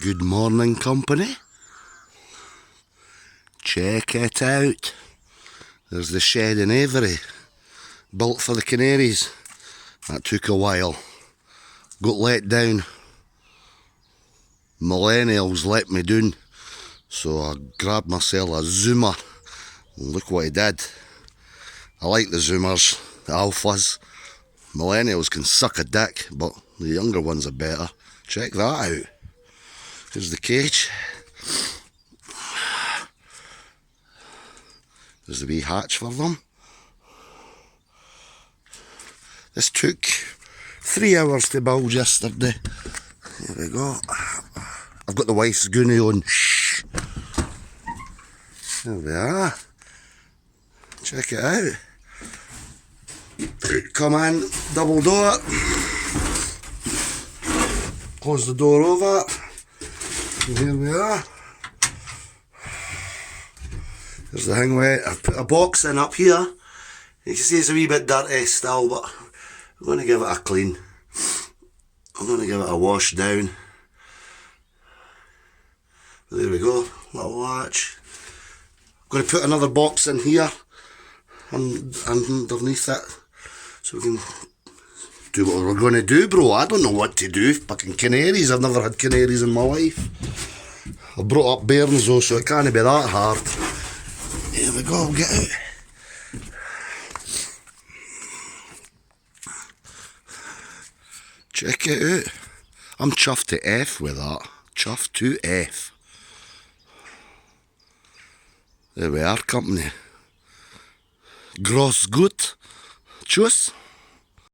Good morning, company. Check it out. There's the shed in Avairy, built for the Canaries. That took a while. Got let down. Millennials let me down. So I grabbed myself a Zoomer. And look what he did. I like the Zoomers, the alphas. Millennials can suck a dick, but the younger ones are better. Check that out. Here's the cage. There's the wee hatch for them. This took 3 hours to build yesterday. Here we go. I've got the wife's goonie on. Shh. There we are. Check it out. Come in, double door. Close the door over. And here we are. There's the thing where I put a box in up here. You can see it's a wee bit dirty still, but I'm going to give it a clean. I'm going to give it a wash down. There we go, little latch. I'm going to put another box in here and underneath it, so we can do what we're going to do, bro. I don't know what to do. Fucking canaries. I've never had canaries in my life. I brought up bairns though, so it can't be that hard. Here we go, I'll get out. Check it out. I'm chuffed to F with that. Chuffed to F. There we are, company. Gross gut. Tschüss.